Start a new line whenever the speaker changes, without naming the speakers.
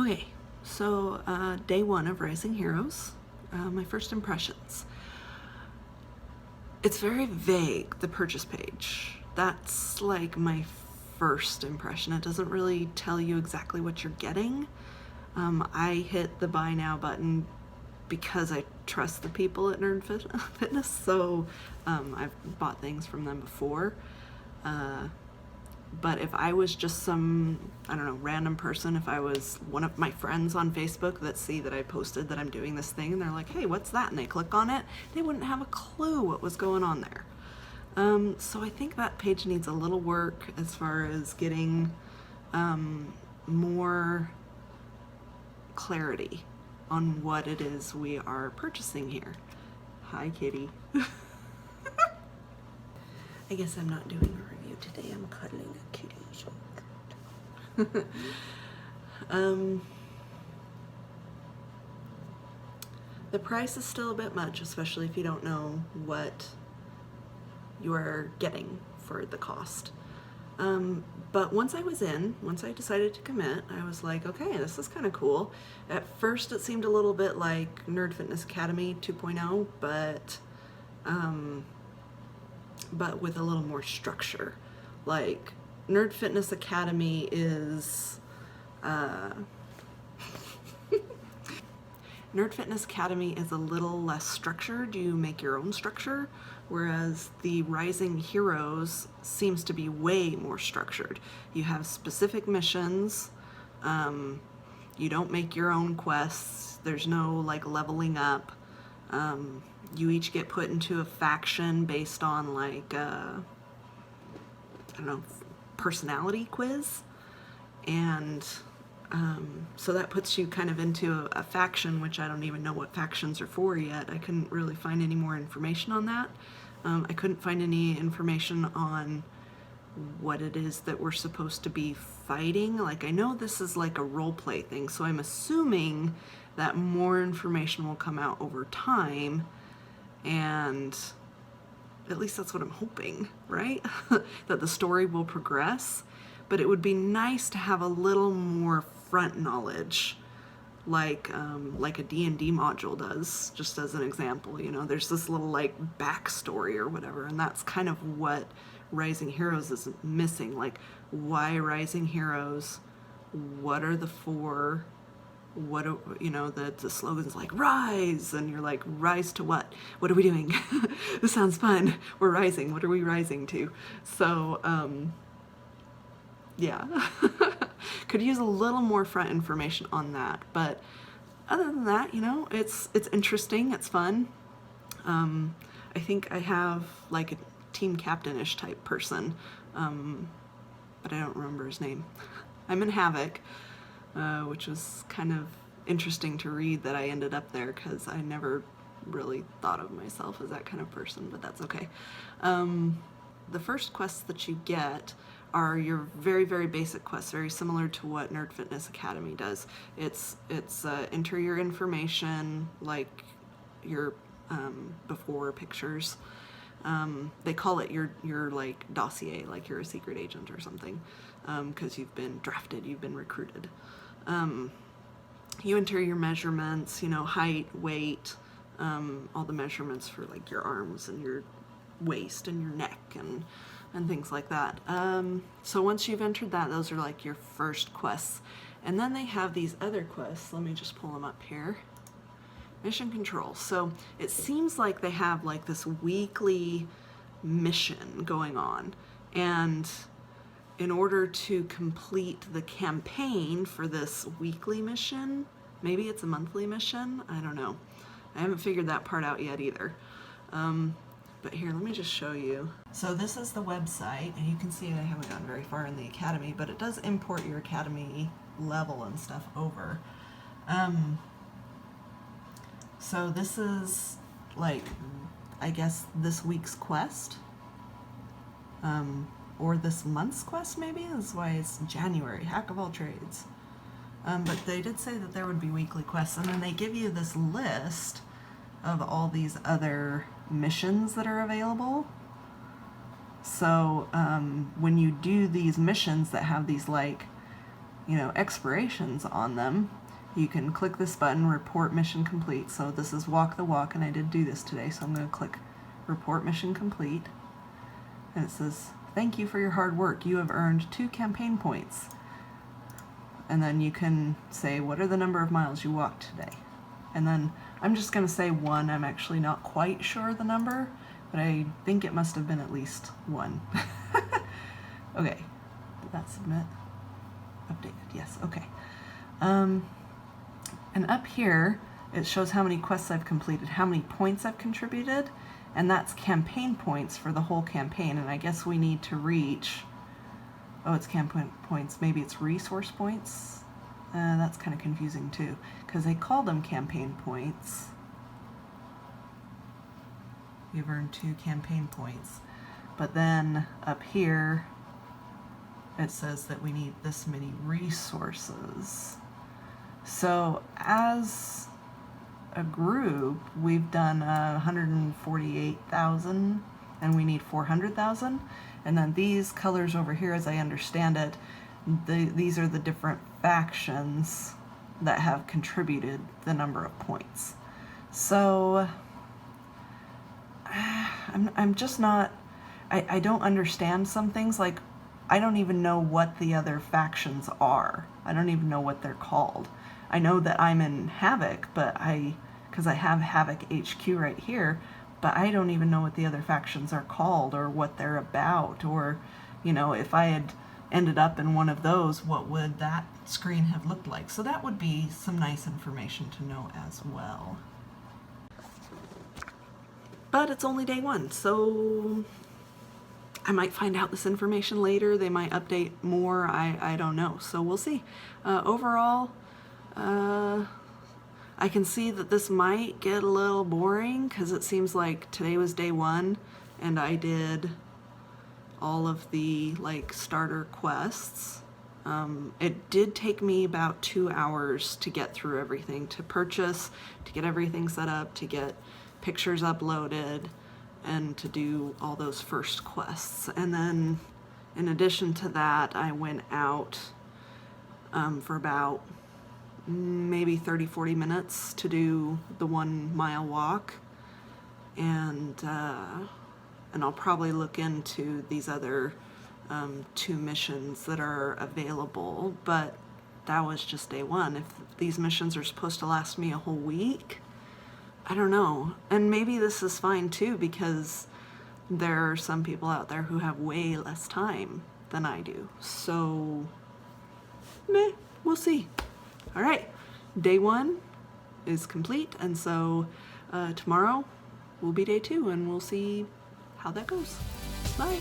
Okay, so day one of Rising Heroes, my first impressions. It's very vague, the purchase page. That's like my first impression. It doesn't really tell you exactly what you're getting. I hit the buy now button because I trust the people at Nerd Fitness, so I've bought things from them before. But if I was just some, I don't know, random person, if I was one of my friends on Facebook that see that I posted that I'm doing this thing and they're like, hey, what's that? And they click on it, they wouldn't have a clue what was going on there. So I think that page needs a little work as far as getting more clarity on what it is we are purchasing here. Hi, kitty. I guess I'm not doing a review today. I'm cuddling a kitty. The price is still a bit much, especially if you don't know what you're getting for the cost. But once I decided to commit, I was like, okay, this is kind of cool. At first it seemed a little bit like Nerd Fitness Academy 2.0, but with a little more structure. Like, Nerd Fitness Academy is Nerd Fitness Academy is a little less structured. You make your own structure, whereas the Rising Heroes seems to be way more structured. You have specific missions. You don't make your own quests. There's no like leveling up. You each get put into a faction based on like I don't know, personality quiz, and so that puts you kind of into a faction, which I don't even know what factions are for yet. I couldn't really find any more information on that. I couldn't find any information on what it is that we're supposed to be fighting. Like, I know this is like a role play thing, so I'm assuming that more information will come out over time, and at least that's what I'm hoping, right? That the story will progress. But it would be nice to have a little more front knowledge, like a D&D module does, just as an example. You know, there's this little like backstory or whatever, and that's kind of what Rising Heroes is missing. Like, why Rising Heroes? What are the four? What are, you know, the slogan's like rise, and you're like, rise to what? What are we doing? This sounds fun. We're rising. What are we rising to? So yeah. Could use a little more front information on that, but other than that, you know, it's interesting, it's fun. I think I have like a team captain-ish type person, but I don't remember his name. I'm in Havoc, which was kind of interesting to read that I ended up there, because I never really thought of myself as that kind of person, but that's okay. The first quests that you get are your very, very basic quests, very similar to what Nerd Fitness Academy does. It's enter your information, like your before pictures. They call it your like dossier, like you're a secret agent or something, because you've been drafted, you've been recruited. You enter your measurements, you know, height, weight, all the measurements for like your arms and your waist and your neck and things like that. So once you've entered that, those are like your first quests. And then they have these other quests. Let me just pull them up here. Mission control. So it seems like they have like this weekly mission going on. And in order to complete the campaign for this weekly mission, maybe it's a monthly mission, I don't know. I haven't figured that part out yet either. But here, let me just show you. So this is the website, and you can see I haven't gotten very far in the academy, but it does import your academy level and stuff over. So this is like, I guess, this week's quest, or this month's quest maybe. That's why it's January, Hack of all trades. But they did say that there would be weekly quests, and then they give you this list of all these other missions that are available. So when you do these missions that have these like expirations on them, you can click this button, report mission complete. So this is walk the walk, and I did do this today, so I'm going to click report mission complete. And it says, thank you for your hard work. You have earned 2 campaign points. And then you can say, what are the number of miles you walked today? And then I'm just going to say 1. I'm actually not quite sure the number, but I think it must have been at least 1. Okay, did that submit? Updated, yes, okay. And up here, it shows how many quests I've completed, how many points I've contributed, and that's campaign points for the whole campaign. And I guess we need to reach, oh, it's campaign points, maybe it's resource points. That's kind of confusing too, because they call them campaign points. You've earned 2 campaign points. But then up here, it says that we need this many resources. So as a group, we've done 148,000, and we need 400,000. And then these colors over here, as I understand it, these are the different factions that have contributed the number of points. So I'm just not, I don't understand some things. Like, I don't even know what the other factions are. I don't even know what they're called. I know that I'm in Havoc, but because I have Havoc HQ right here, but I don't even know what the other factions are called or what they're about, or, if I had ended up in one of those, what would that screen have looked like? So that would be some nice information to know as well. But it's only day 1, so I might find out this information later. They might update more. I don't know. So we'll see. Overall, I can see that this might get a little boring because it seems like today was day 1 and I did all of the starter quests. It did take me about 2 hours to get through everything, to purchase, to get everything set up, to get pictures uploaded, and to do all those first quests. And then in addition to that, I went out for about maybe 30-40 minutes to do the 1 mile walk, and I'll probably look into these other 2 missions that are available, but that was just day 1. If these missions are supposed to last me a whole week, I don't know. And maybe this is fine too, because there are some people out there who have way less time than I do. So, we'll see. All right, day 1 is complete, and so tomorrow will be day 2, and we'll see how that goes. Bye.